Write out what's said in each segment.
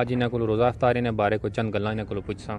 ਅੱਜ ਇਹਨਾਂ ਕੋਲ ਰੋਜ਼ਾ ਇਫਤਾਰੀ ਨੇ ਬਾਰੇ ਕੋਈ ਚੰਦ ਗੱਲਾਂ ਇਹਨਾਂ ਕੋਲੋਂ ਪੁੱਛਾਂ।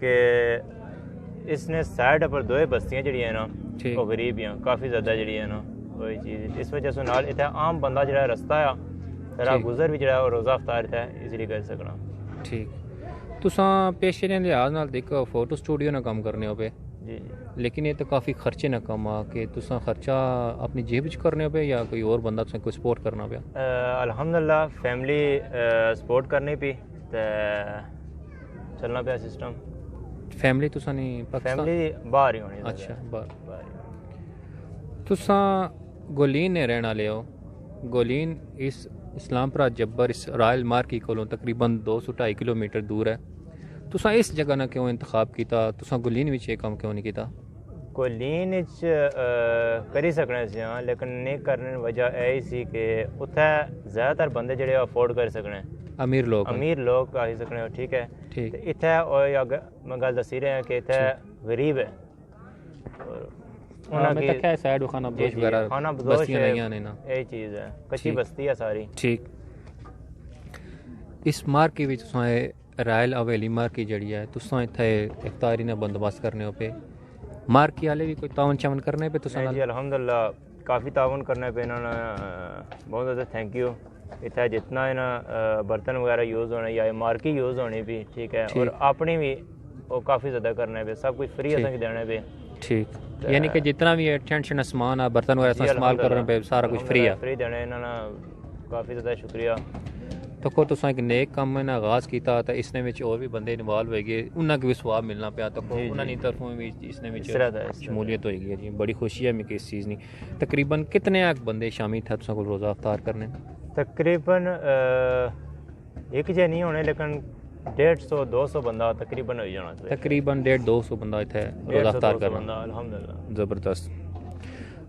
کہ اس نے سائڈ پر دو بستیاں جڑی ہیں نا وہ غریب ہیں کافی زیادہ جڑی ہے نا وہی چیز اس وجہ سے نال اتنے عام بندہ جڑا رستہ آ تیرا گزر بھی جڑا روزہ افطار ہے ایزیلی کر سکنا۔ ٹھیک تساں پیشے نے لحاظ نال دیکھو فوٹو سٹوڈیو نہ کام کرنے ہو پہ جی لیکن یہ تو کافی خرچے نہ کم آ کہ تساں خرچہ اپنی جیب وچ کرنے ہو پہ یا کوئی اور بندہ تساں کوئی سپورٹ کرنا پیا؟ الحمدللہ فیملی سپورٹ کرنی پی تے چلنا پیا سسٹم۔ فیملی تساں نہیں پاکستان؟ فیملی باہر ہی ہونی۔ اچھا باہر۔ تساں گولین نے رہن والے ہو، گولین اس اسلام پورہ جبر اس رائل مارکی کولوں تقریباً 200-250 کلومیٹر دور ہے۔ تساں اس جگہ نہ کیوں انتخاب کیتا؟ تساں گولین وچ یہ کام کیوں نہیں کیتا؟ گولین وچ کری سکنے سی ہاں لیکن نہیں کرنے وجہ یہ سی کہ اتھے زیادہ تر بندے جڑے افورڈ کر سکنے، امیر لوگ آ سکنے ہو۔ ٹھیک ہے۔ اتنے میں گل دسی رہے ہیں کہ اتنے غریب ہے کھانا بدوش یہی چیز ہے کچی بستی ہے ساری۔ ٹھیک اس مارکی وچ تساں رائل حویلی مارکی جڑی ہے تساں اتھے افطاری نے بندوبست کرنے ہو پہ مارکی والے بھی کوئی تعاون چاون کرنے پہ تساں؟ جی الحمدللہ کافی تعاون کرنے پہ انہوں نے بہت زیادہ تھینک یو۔ اتنے جتنا برتن وغیرہ یوز ہونے یا مارکی یوز ہونی بھی ٹھیک ہے اور اپنی بھی وہ کافی زیادہ کرنے پہ سب کچھ فری ہے دینے پہ۔ ٹھیک یعنی کہ جتنا بھی ٹینشن سامان ہے برتن وغیرہ استعمال کرنے پہ سارا کچھ فری ہے؟ فری دینے انہوں نے کافی زیادہ شکریہ۔ تو کو تساں ایک نیک کام میں آغاز کیتا تو اس نے وچ اور بھی بندے انوالو ہوئے گئے انہاں کو بھی ثواب ملنا پیا تو انہاں دی طرفوں بھی اس نے وچ شمولیت ہوئی گئی جی بڑی خوشی ہے مجھے اس چیز نہیں۔ تقریباً کتنے بندے شامل تھے تساں کو روزہ افطار کرنے؟ تقریباً ایک جے نہیں ہونے لیکن 150-200 بندہ تقریباً ہو جانا چاہیے۔ تقریباً 150-200 بندہ اتنے روزہ افطار کرنا الحمدللہ زبردست۔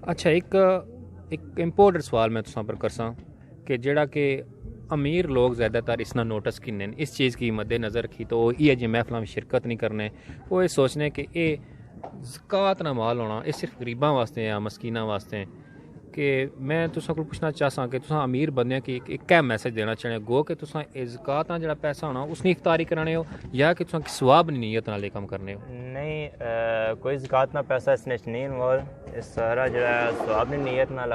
اچھا ایک امپورٹنٹ سوال میں تساں پر کرساں کہ جڑا کہ امیر لوگ زیادہ تر اس نہ نوٹس کرنے اس چیز کی مد نظر رکھی تو یہ جی محفلوں میں شرکت نہیں کرنے وہ یہ سوچنے کہ یہ زکوٰۃ نہ مال ہونا یہ صرف غریباں واسطے یا مسکیناں واسطے کہ میں تساں کو پوچھنا چاہساں کہ تساں امیر بندے کی ایک کیا میسج دینا چاہنے گو کہ تساں زکوٰۃ جڑا پیسہ ہونا اس نے افطاری کرانے ہو یا کہ تساں ثواب نیت نال کام کرنے ہو؟ نہیں کوئی زکوٰۃ نہ پیسہ اس نے نہیں انوالو اس سارا جڑا ثواب نہیں نیت نال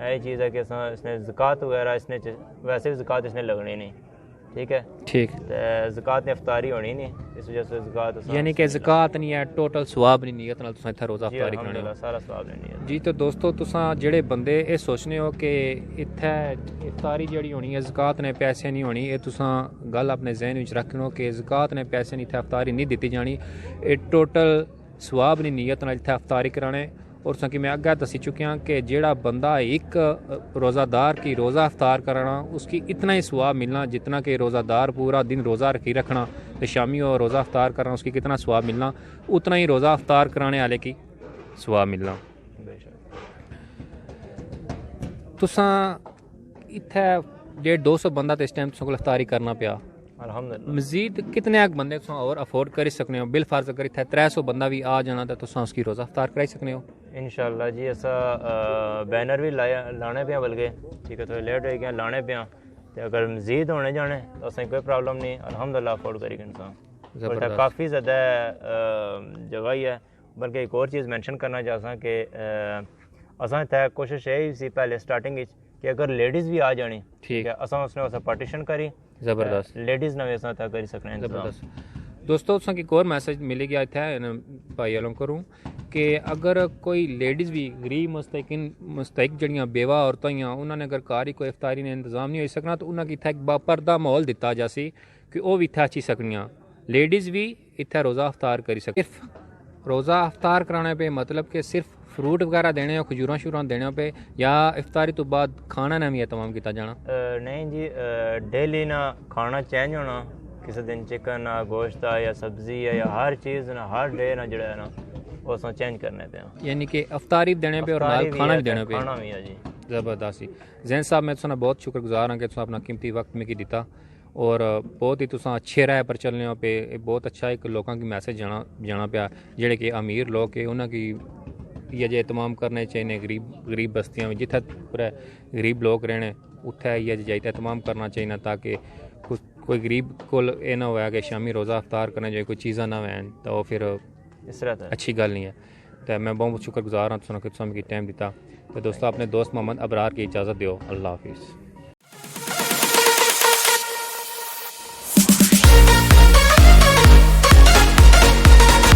یہی چیز ہے کہ اس نے زکوٰۃ وغیرہ اس نے ویسے بھی زکوٰۃ اس نے لگنی نہیں ٹھیک ہے ٹھیک زکات نے افطاری ہونی نہیں اس وجہ سے زکات یعنی کہ زکات نہیں ہے ٹوٹل ثواب نہیں نیت نال تساں اتھے روزہ افطاری کرنے الحمدللہ سارا ثواب لینی ہے جی تو دوستو تساں جڑے بندے یہ سوچنے ہو کہ اتھے افطاری جڑی ہونی ہے زکات نے پیسے نہیں ہونی یہ تساں گل اپنے ذہن وچ رکھنو کہ زکات نے پیسے نہیں اتھے افطاری نہیں دتی جانی یہ ٹوٹل ثواب نہیں نیت نال اتھے افطاری کرانے اور سا کہ میں اگے دسی چکیا کہ جیڑا بندہ ایک روزہ دار کی روزہ افطار کرانا اس کی اتنا ہی ثواب ملنا جتنا کہ روزہ دار پورا دن روزہ رکھنا تو شامی اور روزہ افطار کرنا اس کی کتنا ثواب ملنا اتنا ہی روزہ افطار کرانے والے کی ثواب ملنا تساں اتھے 150 بندہ تو اس ٹائم تساں کو افطاری کرنا پیا الحمدللہ مزید کتنے ایک بندے تساں اور افورڈ کر سکنے ہو بالفرض اگر اتھے 300 بندہ بھی آ جانا تو تساں اس کی روزہ افطار کرائی سکنے ہو انشاءاللہ جی ایسا بینر بھی لانے پہ بلکہ ٹھیک ہے تھوڑے لیٹ ہوئی گیا لانے پہ تو اگر مزید ہونے جانے تو اسیں کوئی پرابلم نہیں الحمدللہ افورڈ کری گے انسان کافی زیادہ جگہ ہی ہے بلکہ ایک اور چیز مینشن کرنا چاہتا کہ اساں تے کوشش یہی سی پہلے سٹارٹنگ کہ اگر لیڈیز بھی آ جانی ٹھیک ہے اساں اس نے اسے پارٹیشن کری زبردست لیڈیز نہ ویسا تے کری سکنے زبردست دوستو تساں کی ایک اور میسج ملے گیا اتھے بھائی علم کروں کہ اگر کوئی لیڈیز بھی غریب مستحق جڑیاں بیوہ عورتیں ہیں انہوں نے اگر کاری کوئی افطاری نے انتظام نہیں ہو سکنا تو انہوں کی اتھے ایک باپردہ ماحول دیتا جاسی کہ وہ بھی اتھے اچھی سکنیاں لیڈیز بھی اتھے روزہ افطار کری سکیں صرف روزہ افطار کرانے پہ مطلب کہ صرف فروٹ وغیرہ دینے ہو کھجوراں شوراں دینے پہ یا افطاری تو بعد کھانا نہ بھی اہتمام کیتا جانا نہیں جی ڈیلی نہ کھانا چینج ہونا کسی دن چکن گوشت یا سبزی یا ہر چیز نہ ہر ڈے نہ جڑا ہے نا وہ سو چینج کرنے پہ یعنی کہ افطاری دینے پہ اور نال کھانا بھی دینے پہ کھانا بھی ہے جی زبردستی زین صاحب میں تساں بہت شکر گزار ہوں کہ تساں اپنا قیمتی وقت میں کی دیتا اور بہت ہی تساں اچھے رائے پر چلنے ہو پہ بہت اچھا ایک لوگوں کی میسج جانا پیا جڑے کہ امیر لوگ کے انہوں کی یہ جے اہتمام کرنے چاہیے غریب بستیاں میں جتھے پورے غریب لوگ رہنے اتھے یہ جائے اہتمام کرنا چاہیے تاکہ کوئی غریب کو یہ نہ ہوا کہ شامی روزہ افطار کرنے جو کوئی چیزاں نہ ہوئیں تو وہ پھر اس طرح اچھی گل نہیں ہے تو میں بہت شکر گزار ہوں تساں کہ تساں مجھے ٹائم دیتا تو دوستو اپنے دوست محمد ابرار کی اجازت دیو اللہ حافظ